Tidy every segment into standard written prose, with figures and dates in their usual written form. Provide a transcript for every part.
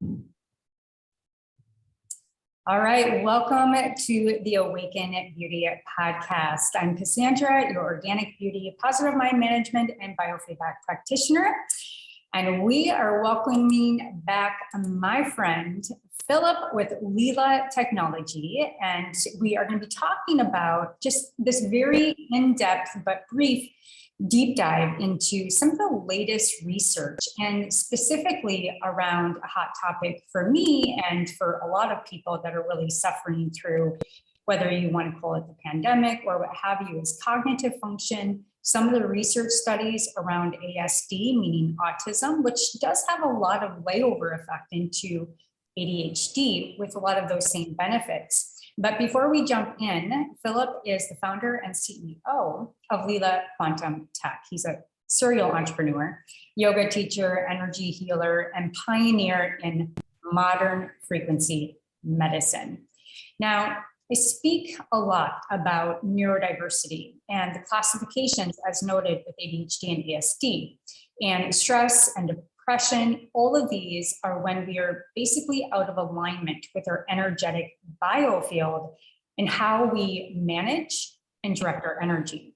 All right, welcome to the Awaken Beauty podcast. I'm Cassandra, your organic beauty, positive mind management, and biofeedback practitioner. And we are welcoming back my friend, Philip with Leela Technology. And we are going to be talking about just this very in-depth but brief deep dive into some of the latest research, and specifically around a hot topic for me and for a lot of people that are really suffering through, whether you want to call it the pandemic or what have you, is cognitive function. Some of the research studies around ASD, meaning autism, which does have a lot of layover effect into ADHD with a lot of those same benefits. But before we jump in, Philip is the founder and CEO of Leela Quantum Tech. He's a serial entrepreneur, yoga teacher, energy healer, and pioneer in modern frequency medicine. Now, I speak a lot about neurodiversity and the classifications as noted with ADHD and ASD, and stress and depression. All of these are when we are basically out of alignment with our energetic biofield and how we manage and direct our energy.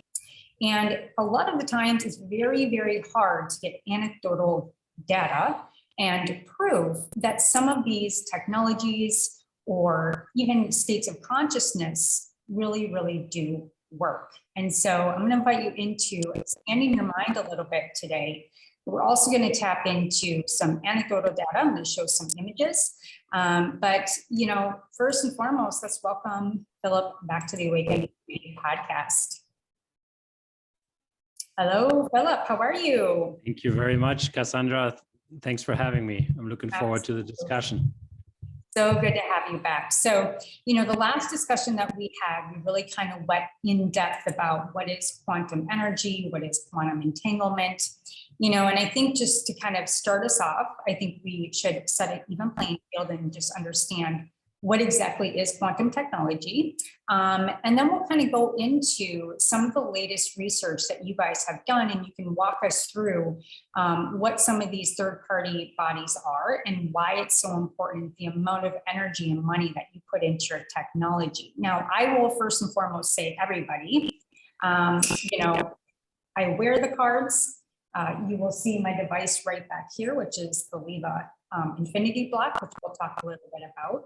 And a lot of the times it's very, very hard to get anecdotal data and prove that some of these technologies or even states of consciousness really, really do work. And so I'm going to invite you into expanding your mind a little bit today. We're also going to tap into some anecdotal data. I'm going to show some images. But, you know, first and foremost, let's welcome Philip back to the Awaken Beauty podcast. Hello, Philip. How are you? Thank you very much, Cassandra. Thanks for having me. I'm looking forward to the discussion. So good to have you back. So, you know, the last discussion that we had, we really kind of went in depth about what is quantum energy, what is quantum entanglement, you know, and I think just to kind of start us off, I think we should set an even playing field and just understand what exactly is quantum technology. And then we'll kind of go into some of the latest research that you guys have done, and you can walk us through what some of these third-party bodies are and why it's so important, the amount of energy and money that you put into your technology. Now, I will first and foremost say, everybody, you know, I wear the cards. You will see my device right back here, which is the Leela Infinity Block, which we'll talk a little bit about.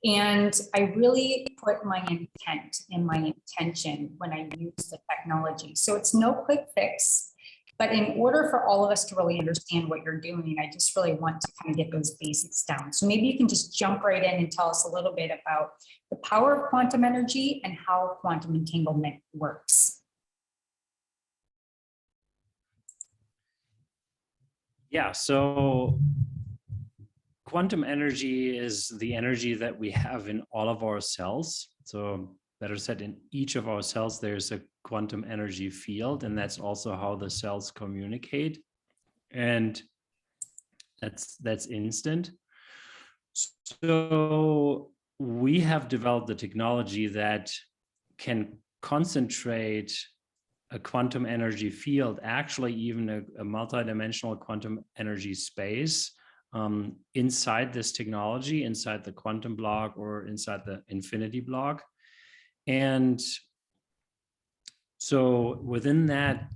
And I really put my intent and my intention when I use the technology. So it's no quick fix, but in order for all of us to really understand what you're doing, I just really want to kind of get those basics down. So maybe you can just jump right in and tell us a little bit about the power of quantum energy and how quantum entanglement works. Yeah, so quantum energy is the energy that we have in all of our cells. So better said, in each of our cells, there's a quantum energy field, and that's also how the cells communicate. And that's instant. So we have developed the technology that can concentrate a quantum energy field, actually even a multidimensional quantum energy space inside this technology, inside the quantum block or inside the infinity block. And so within that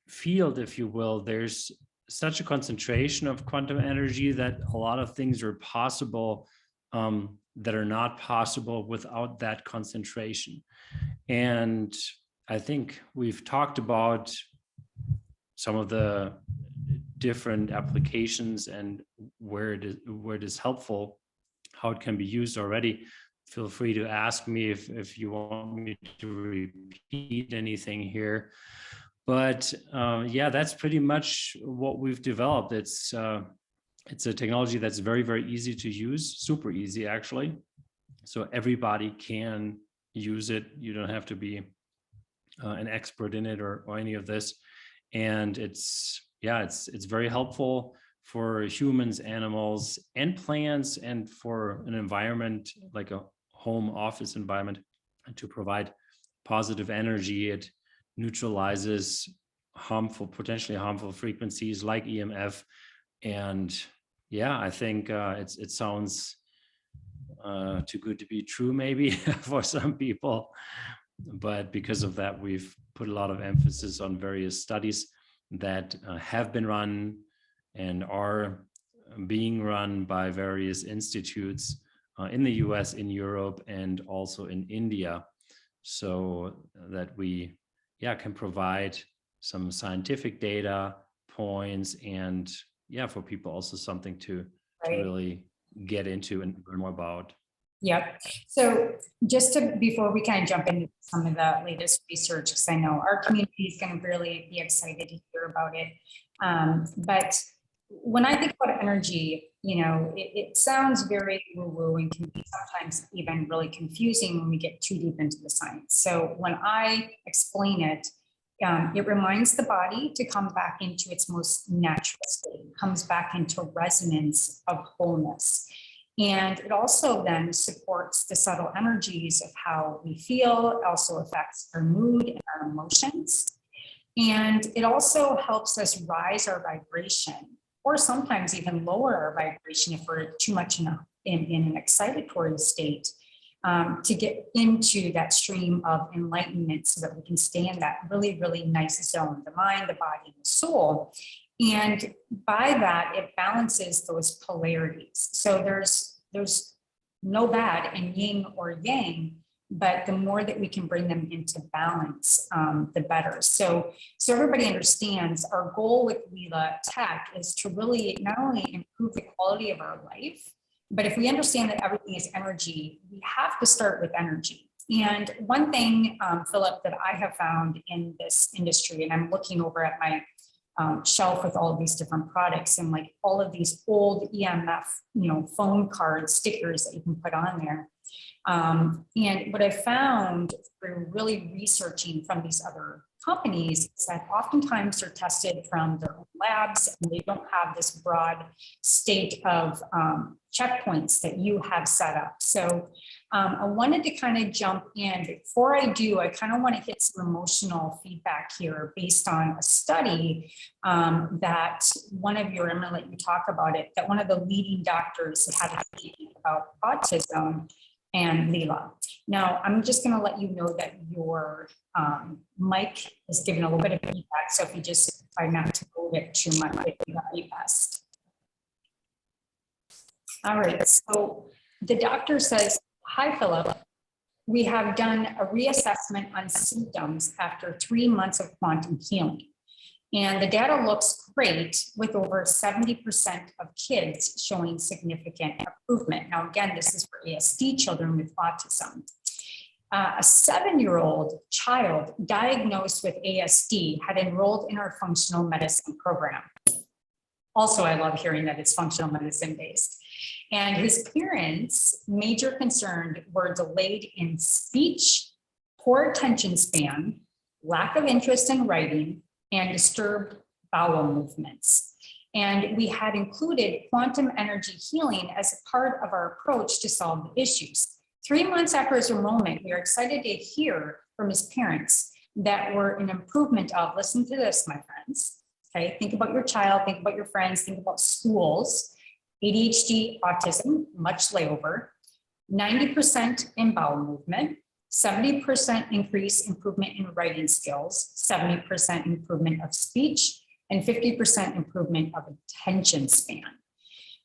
field, if you will, there's such a concentration of quantum energy that a lot of things are possible that are not possible without that concentration. And I think we've talked about some of the different applications and where it is helpful, how it can be used already. Feel free to ask me if you want me to repeat anything here. But yeah, that's pretty much what we've developed. It's a technology that's very, very easy to use, super easy actually. So everybody can use it. You don't have to be an expert in it or any of this. And it's very helpful for humans, animals, and plants, and for an environment like a home office environment to provide positive energy. It neutralizes potentially harmful frequencies like EMF, and Yeah, I think it sounds too good to be true, maybe for some people. But because of that, we've put a lot of emphasis on various studies that have been run and are being run by various institutes in the US, in Europe, and also in India, so that we can provide some scientific data points and for people also something to Right. really get into and learn more about. Yep. So just before we kind of jump into some of the latest research, because I know our community is going to really be excited to hear about it. But when I think about energy, it sounds very woo-woo and can be sometimes even really confusing when we get too deep into the science. So when I explain it, it reminds the body to come back into its most natural state, comes back into resonance of wholeness. And it also then supports the subtle energies of how we feel. It also affects our mood and our emotions. And it also helps us rise our vibration, or sometimes even lower our vibration if we're too much in an excitatory state, to get into that stream of enlightenment so that we can stay in that really, really nice zone, the mind, the body, and the soul. And by that, it balances those polarities. So there's no bad in yin or yang, but the more that we can bring them into balance, the better. So everybody understands our goal with Leela Tech is to really not only improve the quality of our life, but if we understand that everything is energy, we have to start with energy. And one thing, Philip, that I have found in this industry, and I'm looking over at my shelf with all of these different products and like all of these old EMF, phone card stickers that you can put on there. And what I found through really researching from these other companies is that oftentimes they're tested from their own labs and they don't have this broad state of checkpoints that you have set up. So I wanted to kind of jump in. Before I do, I kind of want to hit some emotional feedback here based on a study that one of your, I'm going to let you talk about it, that one of the leading doctors had a study about autism and Leela. Now, I'm just going to let you know that your mic is giving a little bit of feedback. So if you just try not to move it too much, it would be best. All right. So the doctor says, "Hi, Philip. We have done a reassessment on symptoms after 3 months of quantum healing. And the data looks great with over 70% of kids showing significant improvement." Now, again, this is for ASD children with autism. A 7-year-old child diagnosed with ASD had enrolled in our functional medicine program. Also, I love hearing that it's functional medicine based. And his parents' major concerns were delayed in speech, poor attention span, lack of interest in writing, and disturbed bowel movements. And we had included quantum energy healing as a part of our approach to solve the issues. 3 months after his enrollment, we are excited to hear from his parents that were an improvement of, listen to this, my friends, okay? Think about your child, think about your friends, think about schools, ADHD, autism, much layover, 90% in bowel movement, 70% improvement in writing skills, 70% improvement of speech, and 50% improvement of attention span.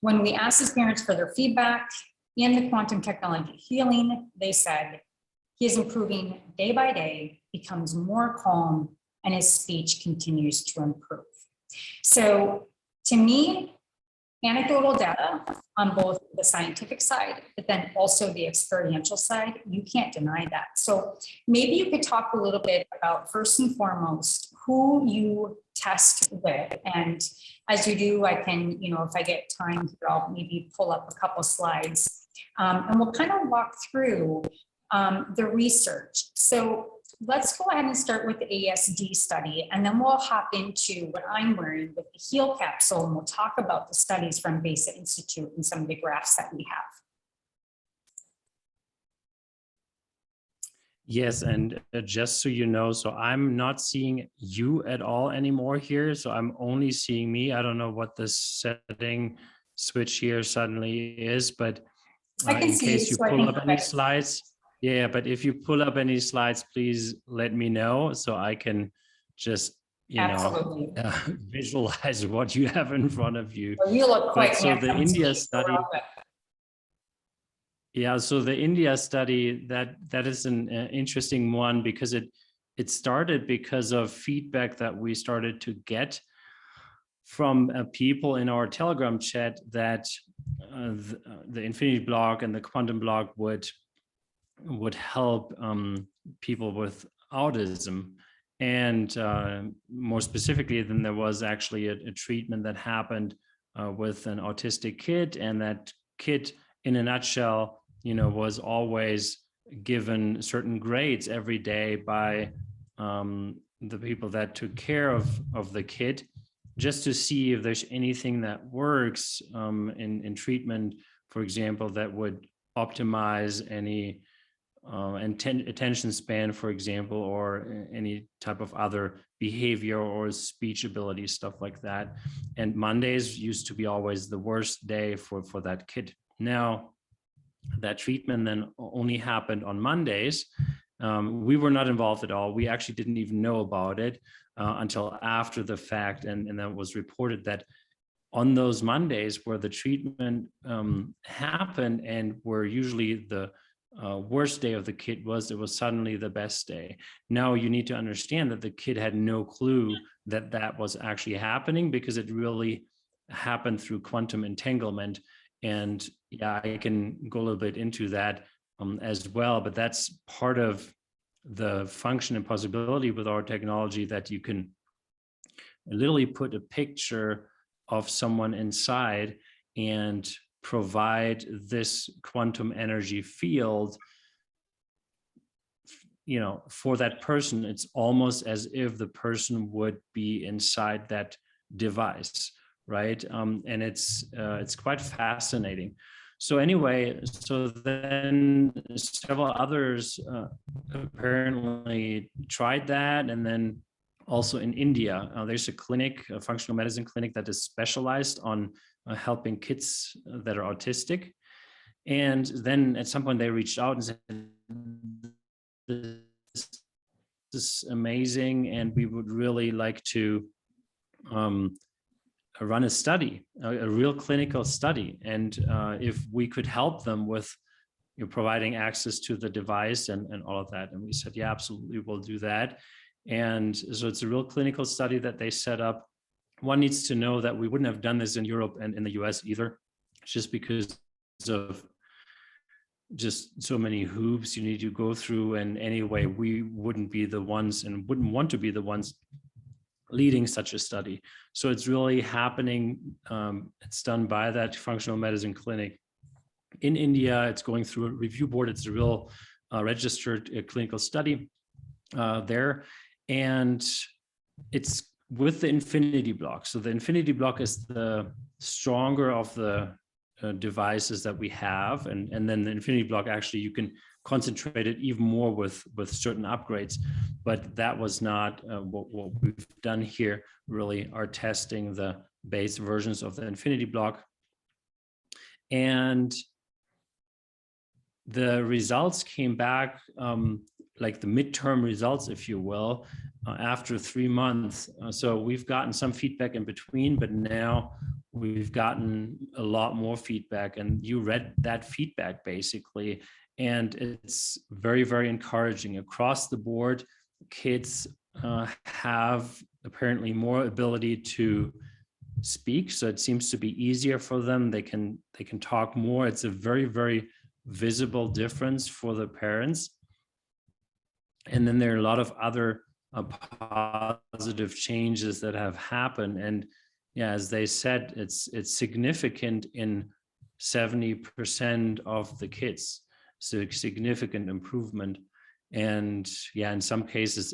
When we asked his parents for their feedback in the quantum technology healing, they said, he is improving day by day, becomes more calm, and his speech continues to improve. So to me, anecdotal data on both the scientific side, but then also the experiential side, you can't deny that. So maybe you could talk a little bit about, first and foremost, who you test with. And as you do, I can, if I get time here, I'll maybe pull up a couple slides and we'll kind of walk through the research. So let's go ahead and start with the ASD study, and then we'll hop into what I'm wearing with the Heal capsule, and we'll talk about the studies from Besa Institute and some of the graphs that we have. Yes, and just so you know, so I'm not seeing you at all anymore here, so I'm only seeing me. I don't know what the setting switch here suddenly is, but I can in see case it, you so I pull think up we're any good. slides, yeah, but if you pull up any slides, please let me know so I can just, Absolutely. visualize what you have in front of you. Well, you look quite But so the handsome to India me, so we're study, all good. yeah, so the India study, that is an interesting one because it started because of feedback that we started to get from people in our Telegram chat that the Infinity Block and the Quantum Block would help people with autism. And more specifically, then there was actually a treatment that happened with an autistic kid, and that kid, in a nutshell, was always given certain grades every day by the people that took care of the kid, just to see if there's anything that works in treatment, for example, that would optimize any attention span, for example, or any type of other behavior or speech ability, stuff like that. And Mondays used to be always the worst day for that kid. Now, that treatment then only happened on Mondays. We were not involved at all. We actually didn't even know about it until after the fact. And then was reported that on those Mondays where the treatment happened and where usually the worst day of the kid was, it was suddenly the best day. Now you need to understand that the kid had no clue that that was actually happening, because it really happened through quantum entanglement. And yeah, I can go a little bit into that as well, but that's part of the function and possibility with our technology, that you can literally put a picture of someone inside and provide this quantum energy field, for that person. It's almost as if the person would be inside that device, right? And it's quite fascinating. So anyway, so then several others apparently tried that. And then also in India, there's a clinic, a functional medicine clinic, that is specialized on helping kids that are autistic. And then at some point they reached out and said, this is amazing, and we would really like to run a study, a real clinical study. And if we could help them with providing access to the device and all of that. And we said, yeah, absolutely, we'll do that. And so it's a real clinical study that they set up. One needs to know that we wouldn't have done this in Europe and in the US either, just because of just so many hoops you need to go through. And anyway, we wouldn't be the ones and wouldn't want to be the ones leading such a study. So it's really happening. It's done by that functional medicine clinic in India. It's going through a review board. It's a real registered clinical study there. And it's with the Infinity Block. So the Infinity Block is the stronger of the devices that we have. And then the Infinity Block, actually, you can concentrate it even more with certain upgrades. But that was not what we've done here. Really are testing the base versions of the Infinity Block. And the results came back, like the midterm results, if you will, after 3 months. So we've gotten some feedback in between, but now we've gotten a lot more feedback. And you read that feedback basically, and it's very, very encouraging across the board. Kids have apparently more ability to speak, so it seems to be easier for them. They can talk more. It's a very, very visible difference for the parents. And then there are a lot of other positive changes that have happened. And yeah, as they said, it's significant in 70% of the kids. So a significant improvement. And yeah, in some cases,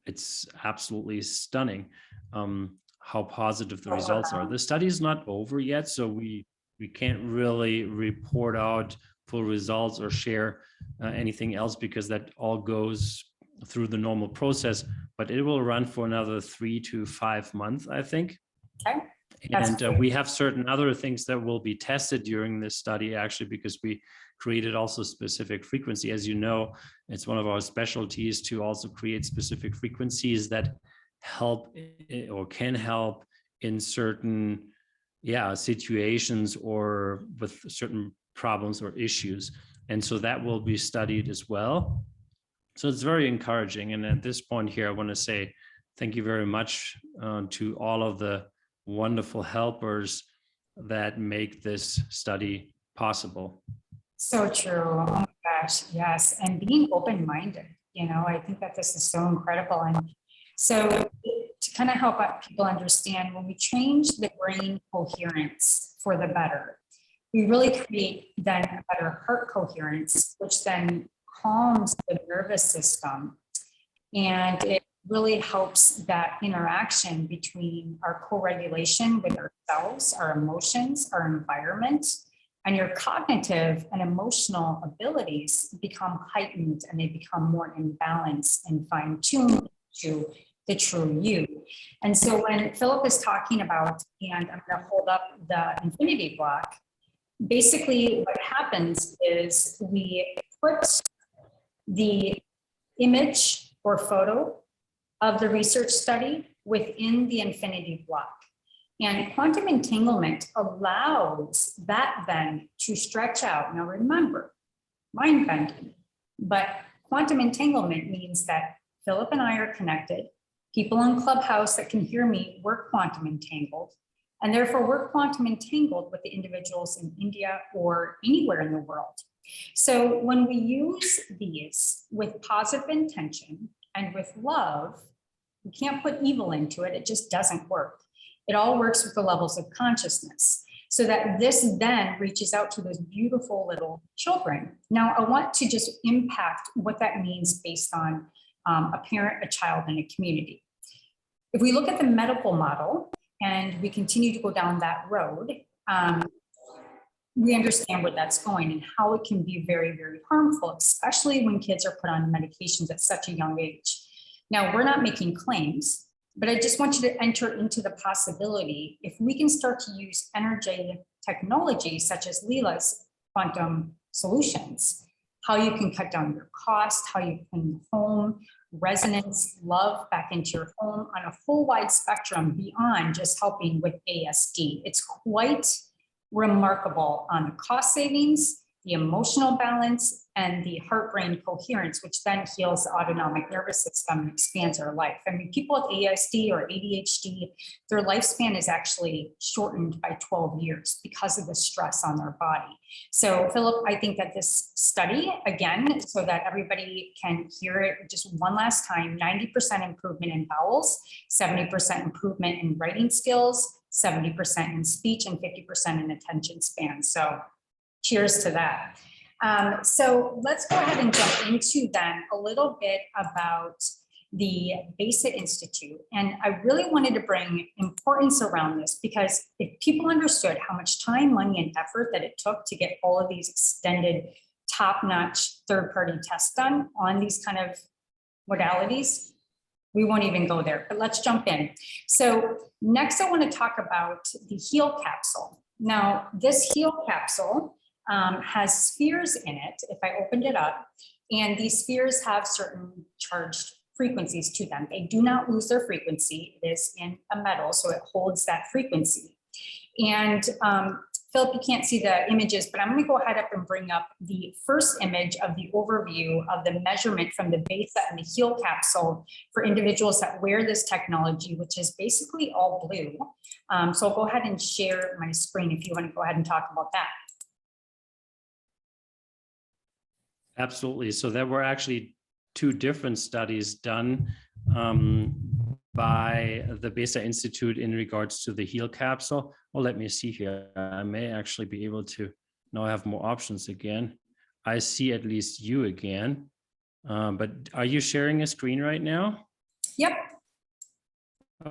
it's absolutely stunning how positive the results are. The study is not over yet, so we can't really report out full results or share anything else, because that all goes through the normal process. But it will run for another 3 to 5 months, I think. Okay. And we have certain other things that will be tested during this study, actually, because we created also specific frequency. As you know, it's one of our specialties to also create specific frequencies that help or can help in certain situations or with certain problems or issues. And so that will be studied as well. So it's very encouraging. And at this point here, I want to say thank you very much to all of the wonderful helpers that make this study possible. So true. Oh my gosh, yes. And being open-minded, I think that this is so incredible. And so to kind of help people understand, when we change the brain coherence for the better, we really create then a better heart coherence, which then calms the nervous system. And it really helps that interaction between our co-regulation with ourselves, our emotions, our environment, and your cognitive and emotional abilities become heightened, and they become more in balance and fine-tuned to the true you. And so when Philip is talking about, and I'm going to hold up the infinity block, basically what happens is we put the image or photo of the research study within the infinity block. And quantum entanglement allows that then to stretch out. Now remember, mind bending, but quantum entanglement means that Philip and I are connected. People in Clubhouse that can hear me, we're quantum entangled. And therefore we're quantum entangled with the individuals in India or anywhere in the world. So when we use these with positive intention and with love, we can't put evil into it. It just doesn't work. It all works with the levels of consciousness, so that this then reaches out to those beautiful little children. Now, I want to just impact what that means based on a parent, a child, and a community. If we look at the medical model and we continue to go down that road, we understand where that's going and how it can be very, very harmful, especially when kids are put on medications at such a young age. Now, we're not making claims, but I just want you to enter into the possibility, if we can start to use energetic technology such as Leela's quantum solutions, how you can cut down your cost, how you can home resonance, love back into your home on a full wide spectrum beyond just helping with ASD. It's quite remarkable on the cost savings, the emotional balance, and the heart-brain coherence, which then heals the autonomic nervous system and expands our life. I mean, people with ASD or ADHD, their lifespan is actually shortened by 12 years because of the stress on their body. So, Philip, I think that this study, again, so that everybody can hear it just one last time, 90% improvement in bowels, 70% improvement in writing skills, 70% in speech, and 50% in attention span. So cheers to that. So let's go ahead and jump into then a little bit about the BESA Institute. And I really wanted to bring importance around this, because if people understood how much time, money, and effort that it took to get all of these extended top-notch third-party tests done on these kind of modalities, we won't even go there, but let's jump in. So next I want to talk about the HEAL capsule. Now this HEAL capsule has spheres in it, if I opened it up, and these spheres have certain charged frequencies to them. They do not lose their frequency. It is in a metal, so it holds that frequency. And Philip, you can't see the images, but I'm going to go ahead up and bring up the first image of the overview of the measurement from the BESA and the HEAL capsule for individuals that wear this technology, which is basically all blue. So I'll go ahead and share my screen if you want to go ahead and talk about that. Absolutely. So there were actually two different studies done by the BESA Institute in regards to the HEAL capsule. Well, let me see here. I may actually be able to now have more options again. I see at least you again, but are you sharing a screen right now? Yep.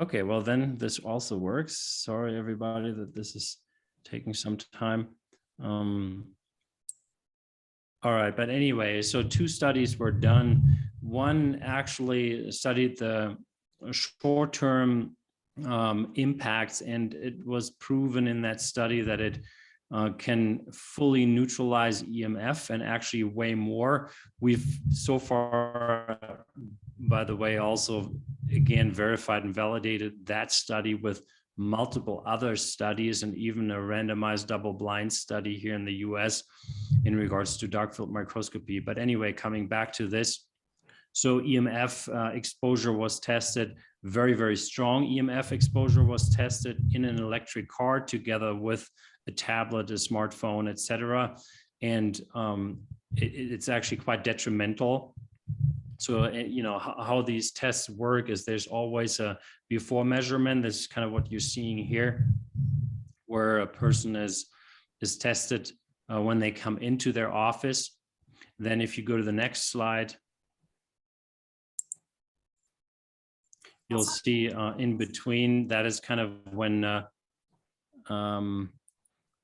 Okay, well then this also works. Sorry, everybody, that this is taking some time. All right, but anyway, so two studies were done. One actually studied the short-term impacts, and it was proven in that study that it can fully neutralize EMF and actually way more. We've so far, by the way, also again verified and validated that study with multiple other studies and even a randomized double-blind study here in the US in regards to dark field microscopy. But anyway, coming back to this, so EMF exposure was tested, very, very strong EMF exposure was tested in an electric car together with a tablet, a smartphone, etc. And it's actually quite detrimental. So, you know, how these tests work is there's always a before measurement. This is kind of what you're seeing here, where a person is tested when they come into their office. Then if you go to the next slide, you'll see in between, that is kind of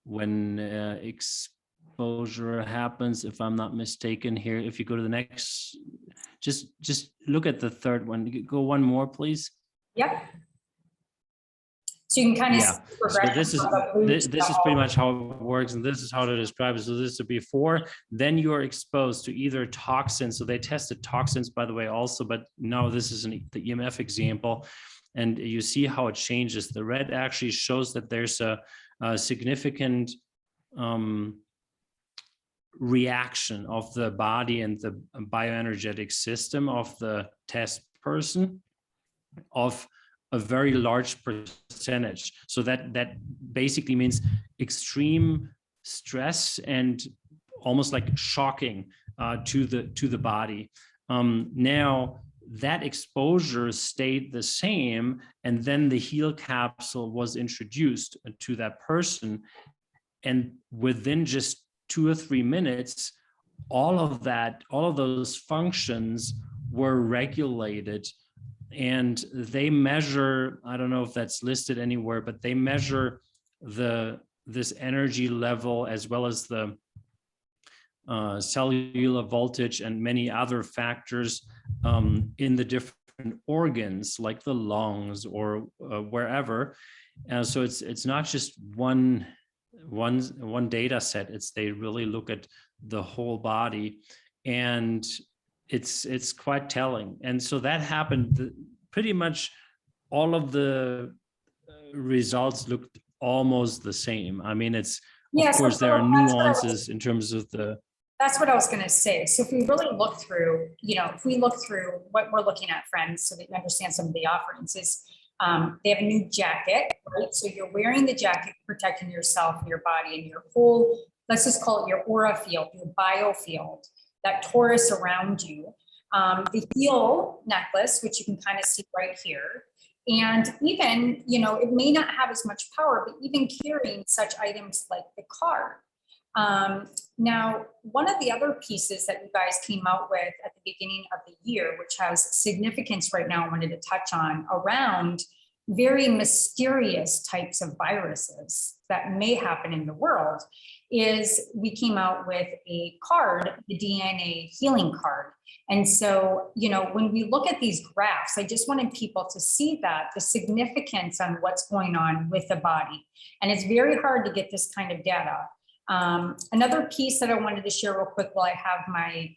when exposure happens, if I'm not mistaken here. If you go to the next, just look at the third one. Go one more, please. Yep. So you can kind of see the progression. So this is pretty much how it works, and this is how to describe it. So this is before, then you are exposed to either toxins. So they tested toxins, by the way, also, but no, this is the EMF example. And you see how it changes. The red actually shows that there's a significant reaction of the body and the bioenergetic system of the test person of a very large percentage. So that basically means extreme stress and almost like shocking to the body. Now that exposure stayed the same, and then the heal capsule was introduced to that person, and within just 2 or 3 minutes, all of those functions were regulated. And they measure, I don't know if that's listed anywhere, but they measure this energy level as well as the cellular voltage and many other factors in the different organs, like the lungs or wherever. So it's not just one data set. They really look at the whole body, and it's quite telling. And so that happened. Pretty much all of the results looked almost the same. I mean, of course, there are nuances in terms of the. That's what I was going to say. So if we really look through, if we look through what we're looking at, friends, so that you understand some of the offerings, is they have a new jacket, right? So you're wearing the jacket, protecting yourself, your body, and your whole, let's just call it your aura field, your biofield, that torus around you. The heel necklace, which you can kind of see right here. And even, it may not have as much power, but even carrying such items like the card. Now, one of the other pieces that you guys came out with at the beginning of the year, which has significance right now, I wanted to touch on around very mysterious types of viruses that may happen in the world, is we came out with a card, the DNA healing card. And so, when we look at these graphs, I just wanted people to see that the significance on what's going on with the body. And it's very hard to get this kind of data. Another piece that I wanted to share real quick while I have my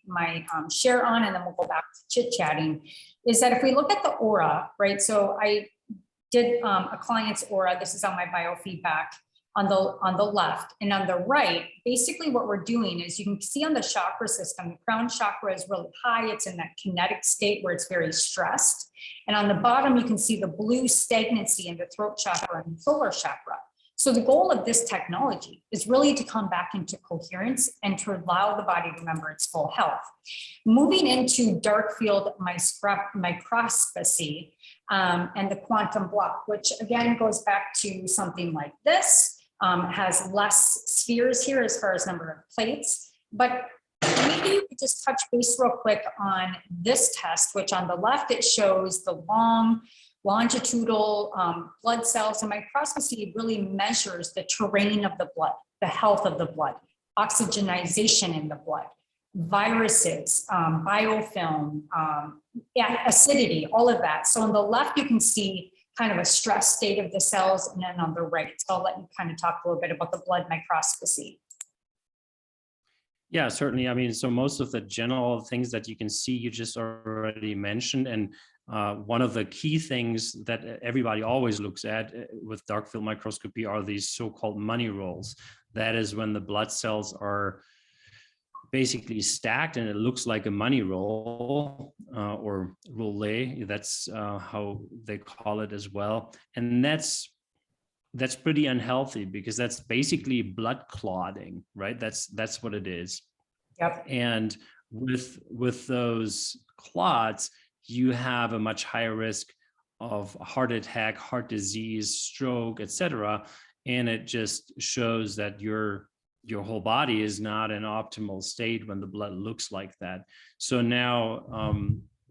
share on, and then we'll go back to chit-chatting, is that if we look at the aura, right? So I did a client's aura. This is on my biofeedback on the left, and on the right, basically what we're doing is, you can see on the chakra system, the crown chakra is really high. It's in that kinetic state where it's very stressed. And on the bottom, you can see the blue stagnancy in the throat chakra and solar chakra. So the goal of this technology is really to come back into coherence and to allow the body to remember its full health. Moving into dark field microscopy and the quantum block, which again goes back to something like this, has less spheres here as far as number of plates. But maybe you could just touch base real quick on this test, which on the left, it shows the longitudinal blood cells, and microscopy really measures the terrain of the blood, the health of the blood, oxygenization in the blood, viruses, biofilm, acidity, all of that. So on the left, you can see kind of a stress state of the cells and then on the right. So I'll let you kind of talk a little bit about the blood microscopy. Yeah, certainly. I mean, so most of the general things that you can see, you just already mentioned. And one of the key things that everybody always looks at with dark field microscopy are these so-called money rolls. That is when the blood cells are basically stacked and it looks like a money roll or roulette. That's how they call it as well. And that's pretty unhealthy because that's basically blood clotting, right? That's what it is. Yep. And with those clots, you have a much higher risk of heart attack, heart disease, stroke, etc. And it just shows that your whole body is not in optimal state when the blood looks like that. So now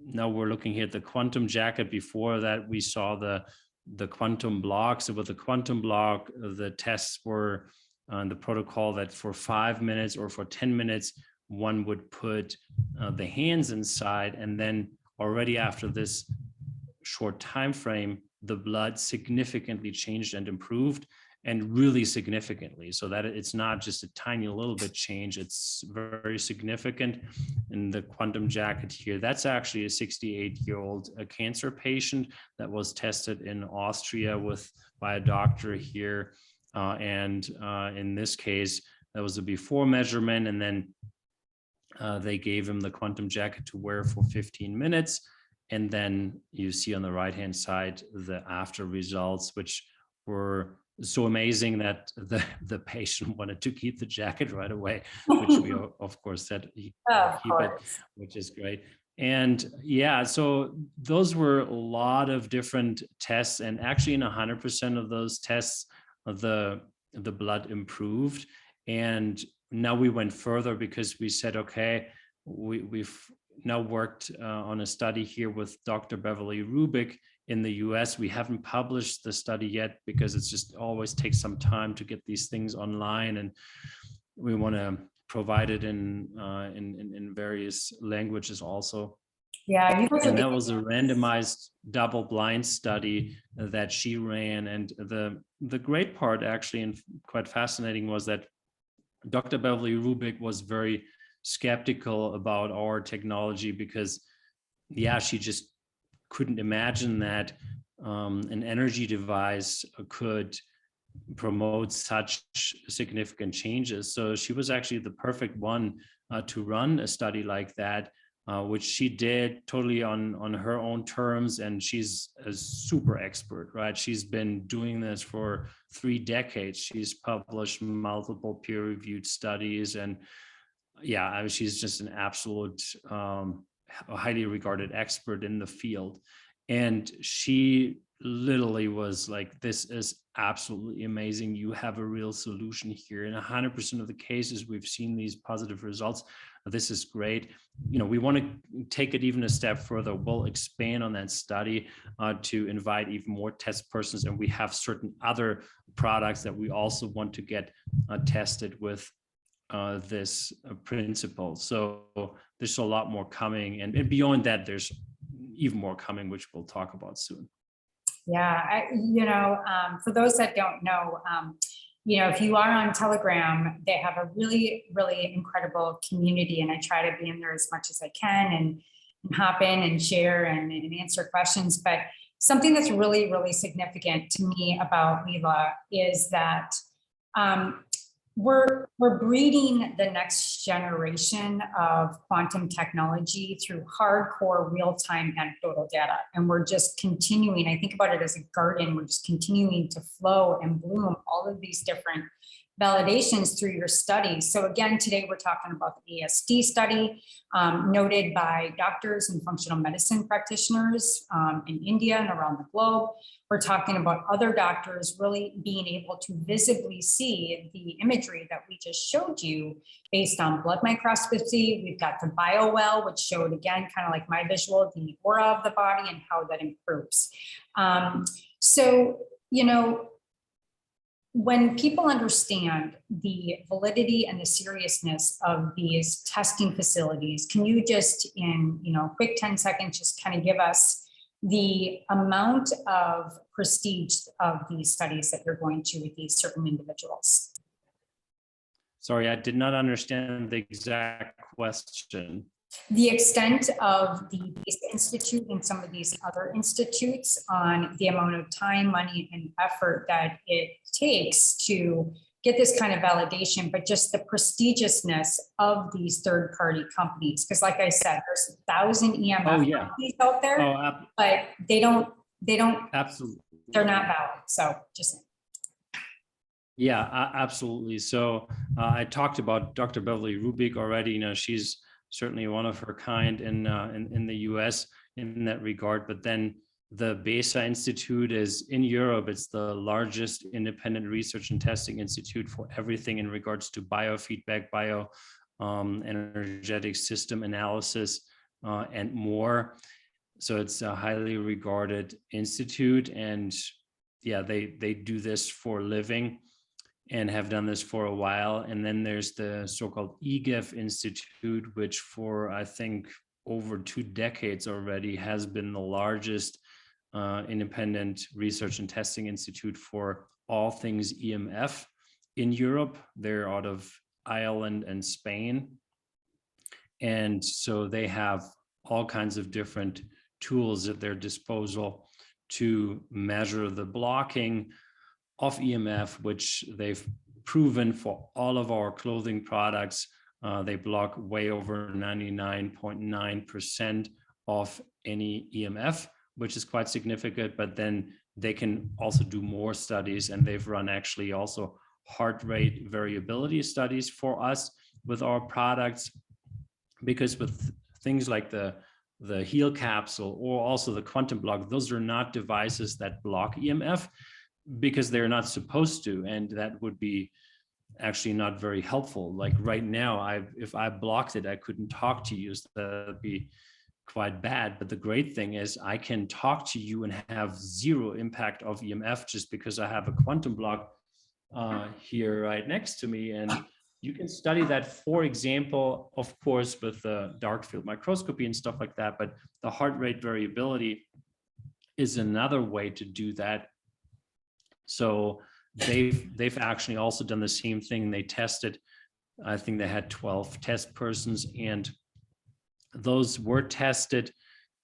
we're looking here at the quantum jacket. Before that, we saw the quantum block. So with the quantum block, the tests were on the protocol that for 5 minutes or for 10 minutes, one would put the hands inside, and then already after this short time frame, the blood significantly changed and improved, and really significantly, so that it's not just a tiny little bit change, it's very significant. In the quantum jacket here, that's actually a 68-year-old cancer patient that was tested in Austria by a doctor here. And in this case, that was a before measurement, and then they gave him the quantum jacket to wear for 15 minutes. And then you see on the right-hand side the after results, which were so amazing that the patient wanted to keep the jacket right away, which we of course said keep it, which is great. And yeah, so those were a lot of different tests, and actually in 100% of those tests, the blood improved. And now we went further because we said, okay, we've now worked on a study here with Dr. Beverly Rubick in the US. We haven't published the study yet because it's just always takes some time to get these things online, and we want to provide it in various languages also. Yeah, and that was a randomized double-blind study that she ran. And the great part, actually, and quite fascinating, was that Dr. Beverly Rubick was very skeptical about our technology because, yeah, she just couldn't imagine that an energy device could promote such significant changes. So she was actually the perfect one to run a study like that, which she did totally on her own terms. And she's a super expert, right? She's been doing this for 3 decades. She's published multiple peer-reviewed studies, and yeah, I mean, she's just an absolute highly regarded expert in the field. And she literally was like, this is absolutely amazing. You have a real solution here. In 100% of the cases, we've seen these positive results. This is great. You know, we want to take it even a step further. We'll expand on that study to invite even more test persons. And we have certain other products that we also want to get tested with this principle. So there's a lot more coming, and beyond that, there's even more coming, which we'll talk about soon. Yeah, for those that don't know, if you are on Telegram, they have a really, really incredible community, and I try to be in there as much as I can and hop in and share and answer questions. But something that's really, really significant to me about Leela is that we're breeding the next generation of quantum technology through hardcore real-time anecdotal data. And we're just continuing, I think about it as a garden, we're just continuing to flow and bloom all of these different validations through your study. So again, today we're talking about the ASD study noted by doctors and functional medicine practitioners in India and around the globe. We're talking about other doctors really being able to visibly see the imagery that we just showed you based on blood microscopy. We've got the BioWell, which showed, again, kind of like my visual, the aura of the body and how that improves. When people understand the validity and the seriousness of these testing facilities, can you just in quick 10 seconds just kind of give us the amount of prestige of these studies that you're going to with these certain individuals. Sorry, I did not understand the exact question. The extent of the BASE Institute and some of these other institutes on the amount of time, money, and effort that it takes to get this kind of validation, but just the prestigiousness of these third-party companies. Because like I said, there's 1,000 EMF companies out there, but they don't, absolutely, they're not valid. So just. Yeah, absolutely. So I talked about Dr. Beverly Rubick already. You know, she's certainly one of her kind in the US in that regard. But then the BESA Institute is in Europe. It's the largest independent research and testing institute for everything in regards to biofeedback, energetic system analysis, and more. So it's a highly regarded institute, and yeah, they do this for a living and have done this for a while. And then there's the so-called EGEF Institute, which for, I think, over 2 decades already has been the largest independent research and testing institute for all things EMF in Europe. They're out of Ireland and Spain. And so they have all kinds of different tools at their disposal to measure the blocking of EMF, which they've proven for all of our clothing products. They block way over 99.9% of any EMF, which is quite significant, but then they can also do more studies, and they've run actually also heart rate variability studies for us with our products, because with things like the Heal capsule or also the quantum block, those are not devices that block EMF because they're not supposed to, and that would be actually not very helpful. Like right now, if I blocked it, I couldn't talk to you, so that would be quite bad. But the great thing is I can talk to you and have zero impact of EMF just because I have a quantum block here right next to me. And you can study that, for example, of course, with the dark field microscopy and stuff like that, but the heart rate variability is another way to do that. So they've actually also done the same thing. They tested, I think they had 12 test persons, and those were tested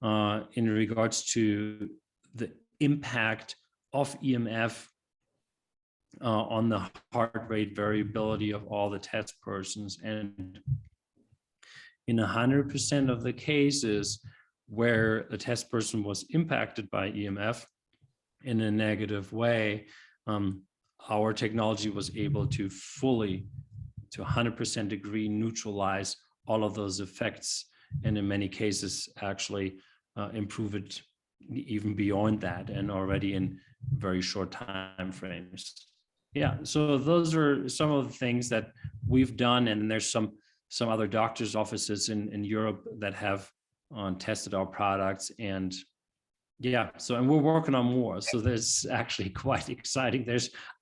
in regards to the impact of EMF on the heart rate variability of all the test persons. And in 100% of the cases where a test person was impacted by EMF in a negative way, our technology was able to fully, to 100% degree, neutralize all of those effects, and in many cases actually improve it even beyond that, and already in very short time frames. Yeah, so those are some of the things that we've done, and there's some other doctors' offices in Europe that have tested our products, and yeah, so, and we're working on more. So there's actually quite exciting.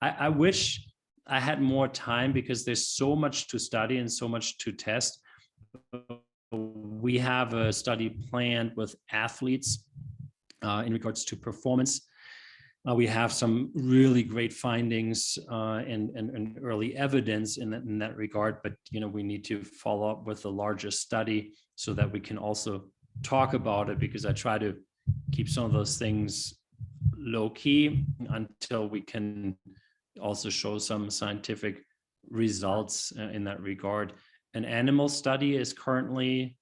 I wish I had more time because there's so much to study and so much to test. We have a study planned with athletes in regards to performance. We have some really great findings and early evidence in that regard, but we need to follow up with a larger study so that we can also talk about it, because I try to keep some of those things low key until we can also show some scientific results in that regard. An animal study is currently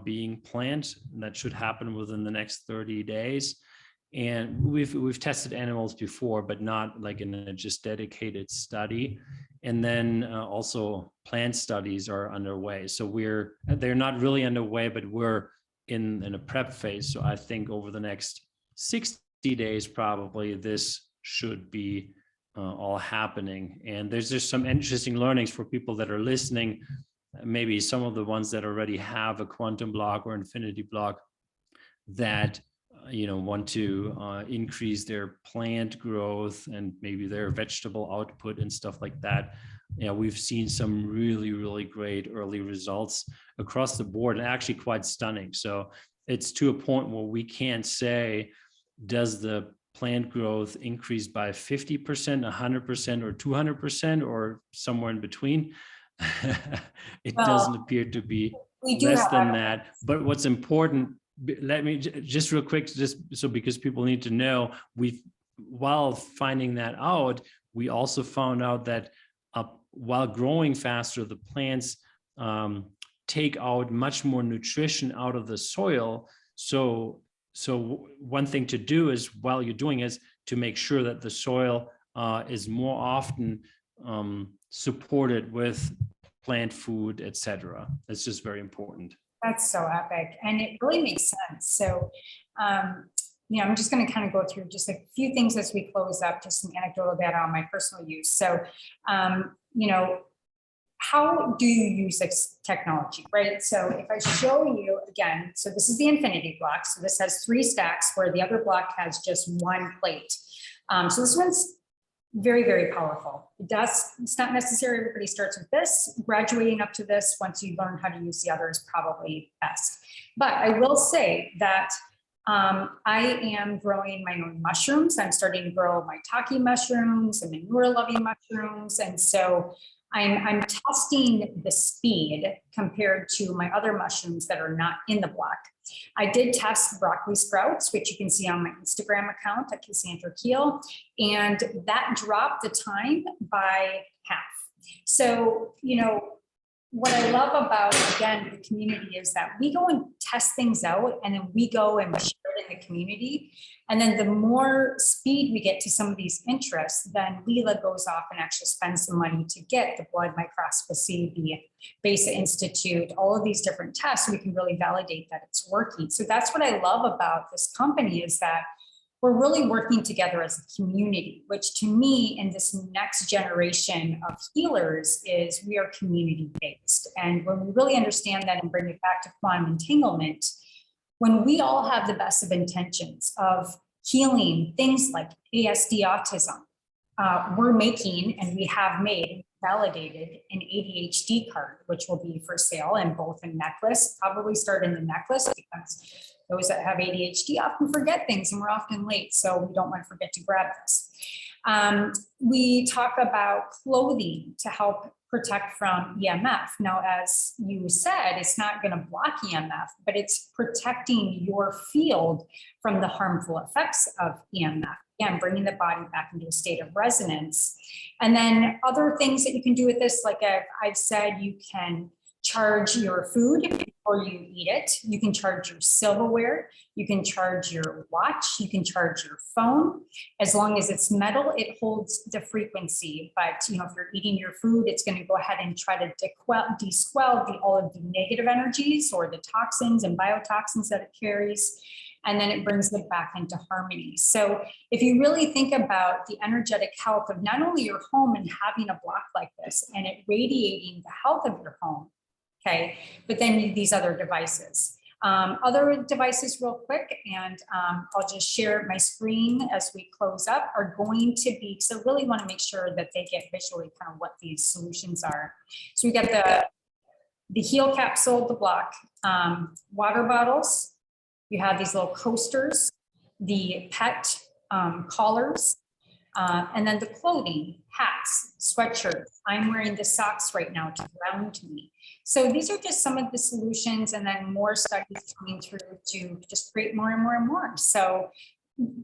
being planned. That should happen within the next 30 days. And we've tested animals before, but not like in a just dedicated study. And then also plant studies are underway. So they're not really underway, but we're in a prep phase. So I think over the next 60 days, probably this should be all happening. And there's just some interesting learnings for people that are listening. Maybe some of the ones that already have a quantum block or infinity block that want to increase their plant growth and maybe their vegetable output and stuff like that. We've seen some really, really great early results across the board, and actually quite stunning. So it's to a point where we can't say, does the plant growth increase by 50%, 100%, or 200%, or somewhere in between? It doesn't appear to be less than that. But what's important, let me just real quick, just so because people need to know, while finding that out, we also found out that while growing faster, the plants take out much more nutrition out of the soil. So one thing to do is, while you're doing, is to make sure that the soil is more often supported with plant food, etc. It's just very important. That's so epic, and it really makes sense. So, I'm just going to kind of go through just a few things as we close up, just some anecdotal data on my personal use. So, how do you use this technology, right? So if I show you again, so this is the infinity block. So this has 3 stacks where the other block has just 1 plate. So this one's very, very powerful. It's not necessary everybody starts with this. Graduating up to this, once you learn how to use the other, is probably best. But I will say that I am growing my own mushrooms. I'm starting to grow my maitake mushrooms and manure-loving mushrooms. And so I'm testing the speed compared to my other mushrooms that are not in the block. I did test broccoli sprouts, which you can see on my Instagram account at Cassandra Keel, and that dropped the time by half. So, what I love about, again, the community is that we go and test things out, and then we go and share it in the community. And then the more speed we get to some of these interests, then Leela goes off and actually spends some money to get the blood microscopy, the BESA Institute, all of these different tests, so we can really validate that it's working. So that's what I love about this company, is that we're really working together as a community, which to me, in this next generation of healers, is we are community-based. And when we really understand that and bring it back to quantum entanglement, when we all have the best of intentions of healing things like ASD autism, we're making, and we have made, validated an ADHD card, which will be for sale in both a necklace, probably start in the necklace, because those that have ADHD often forget things and we're often late, so we don't want to forget to grab this. We talk about clothing to help protect from EMF. Now, as you said, it's not going to block EMF, but it's protecting your field from the harmful effects of EMF. Again, bringing the body back into a state of resonance. And then other things that you can do with this, like I've said, you can charge your food before you eat it. You can charge your silverware. You can charge your watch. You can charge your phone. As long as it's metal, it holds the frequency. But if you're eating your food, it's going to go ahead and try to desquell all of the negative energies or the toxins and biotoxins that it carries. And then it brings it back into harmony. So if you really think about the energetic health of not only your home and having a block like this and it radiating the health of your home, okay, but then these other devices. Other devices real quick, and I'll just share my screen as we close up, are going to be, so really want to make sure that they get visually kind of what these solutions are. So we got the heal capsule, the block, water bottles. You have these little coasters, the pet collars, and then the clothing, hats, sweatshirts. I'm wearing the socks right now to ground me. So these are just some of the solutions, and then more studies coming through to just create more and more and more. So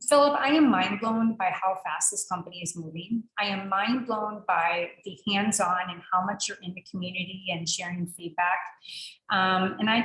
Philip, I am mind blown by how fast this company is moving. I am mind blown by the hands-on and how much you're in the community and sharing feedback. And I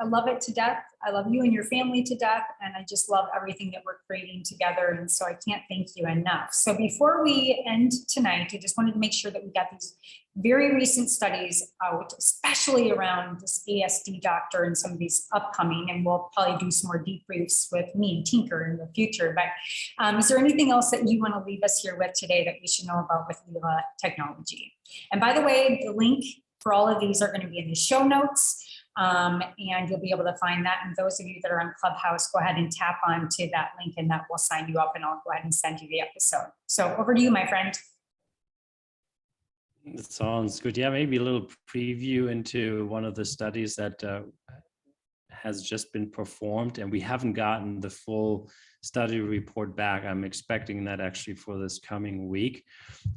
love it to death. I love you and your family to death. And I just love everything that we're creating together. And so I can't thank you enough. So before we end tonight, I just wanted to make sure that we got these very recent studies out, especially around this ASD doctor and some of these upcoming, and we'll probably do some more debriefs with me and Tinker in the future. But is there anything else that you want to leave us here with today that we should know about with Leela Technology? And by the way, the link for all of these are going to be in the show notes, and you'll be able to find that. And those of you that are on Clubhouse, go ahead and tap onto that link and that will sign you up, and I'll go ahead and send you the episode. So over to you, my friend. That sounds good. Yeah, maybe a little preview into one of the studies that has just been performed, and we haven't gotten the full study report back. I'm expecting that actually for this coming week.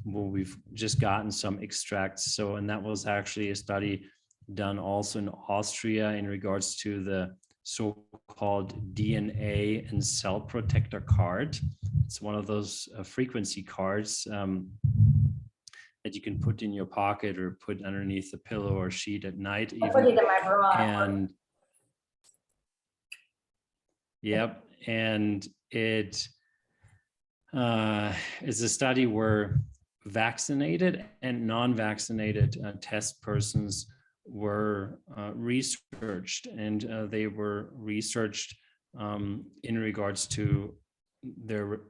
Well, we've just gotten some extracts. So, and that was actually a study done also in Austria in regards to the so-called DNA and cell protector card. It's one of those frequency cards that you can put in your pocket or put underneath a pillow or sheet at night even. I put it in my bra. And yep, and it is a study where vaccinated and non-vaccinated test persons were researched, and they were researched in regards to their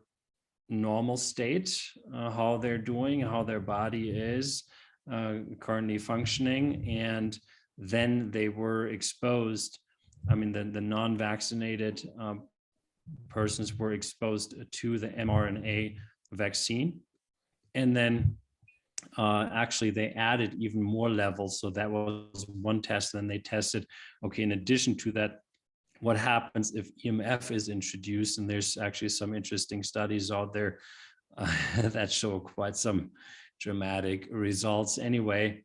normal state, how they're doing, how their body is currently functioning, and then they were exposed. I mean, the non-vaccinated persons were exposed to the mRNA vaccine, and then actually they added even more levels. So that was one test. Then they tested, okay, in addition to that, what happens if EMF is introduced? And there's actually some interesting studies out there that show quite some dramatic results. Anyway,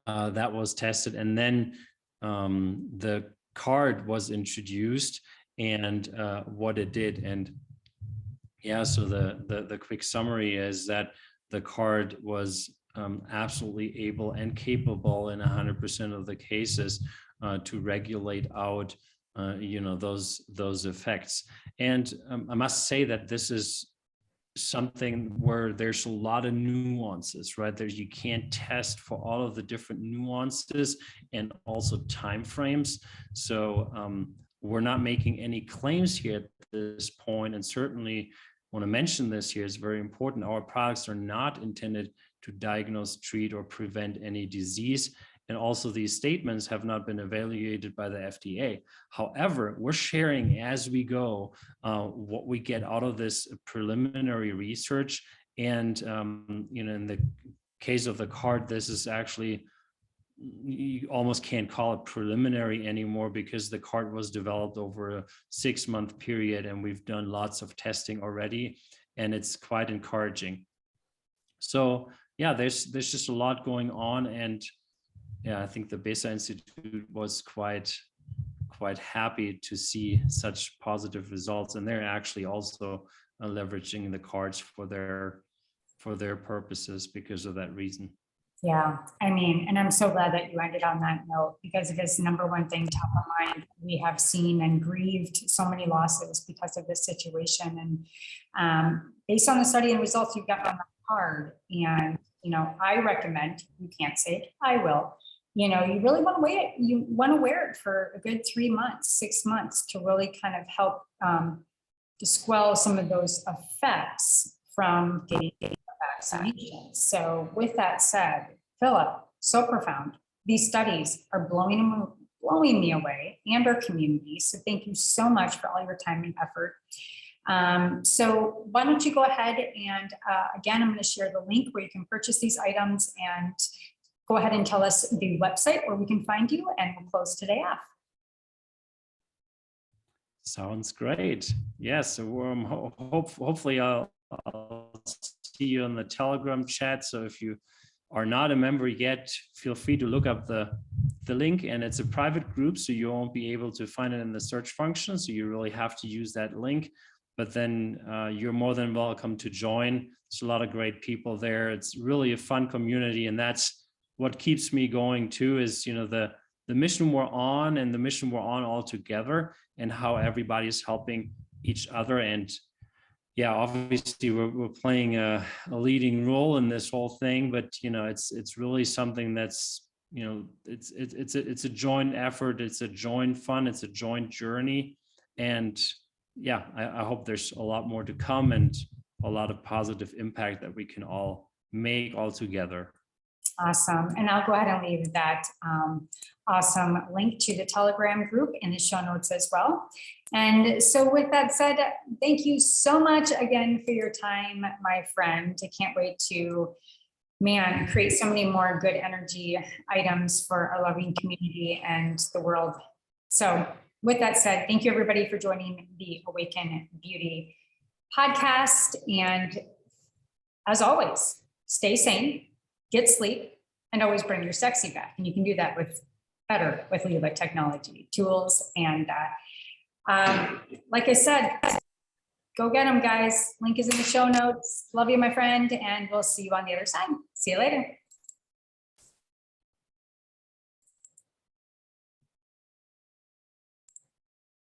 that was tested, and then the card was introduced, and what it did. And yeah, so the quick summary is that the card was absolutely able and capable in 100% of the cases to regulate out, those effects. And I must say that this is something where there's a lot of nuances, right? You can't test for all of the different nuances and also timeframes. So we're not making any claims here at this point, and certainly want to mention this here is very important. Our products are not intended to diagnose, treat, or prevent any disease. And also these statements have not been evaluated by the FDA. However, we're sharing as we go what we get out of this preliminary research. And, in the case of the card, this is actually, you almost can't call it preliminary anymore, because the card was developed over a 6-month period, and we've done lots of testing already, and it's quite encouraging. So yeah, there's just a lot going on, and yeah, I think the BESA Institute was quite happy to see such positive results, and they're actually also leveraging the cards for their purposes because of that reason. Yeah, I mean, and I'm so glad that you ended on that note, because it is number one thing top of mind. We have seen and grieved so many losses because of this situation. And based on the study and results you've got on the card, and, I recommend, you can't say it, I will, you really want to wear it. You want to wear it for a good 3 months, 6 months to really kind of help dispel some of those effects from getting vaccinations. So with that said, Philip, so profound. These studies are blowing me away, and our community. So thank you so much for all your time and effort. So why don't you go ahead and again, I'm going to share the link where you can purchase these items, and go ahead and tell us the website where we can find you, and we'll close today off. Sounds great. Yes, so hopefully I'll see you on the Telegram chat. So if you are not a member yet, feel free to look up the link, and it's a private group, so you won't be able to find it in the search function. So you really have to use that link, but then you're more than welcome to join. There's a lot of great people there. It's really a fun community, and that's what keeps me going too, is, the mission we're on, and the mission we're on all together, and how everybody's helping each other. And yeah, obviously we're playing a leading role in this whole thing, but it's really something that's, it's a joint effort, it's a joint fun, it's a joint journey. And yeah, I hope there's a lot more to come, and a lot of positive impact that we can all make all together. Awesome. And I'll go ahead and leave that awesome link to the Telegram group in the show notes as well. And so with that said, thank you so much again for your time, my friend. I can't wait to, create so many more good energy items for our loving community and the world So with that said, thank you everybody for joining the Awaken Beauty podcast. And as always, stay sane, get sleep, and always bring your sexy back. And you can do that with Leela Technology tools. And like I said, go get them, guys. Link is in the show notes. Love you, my friend. And we'll see you on the other side. See you later.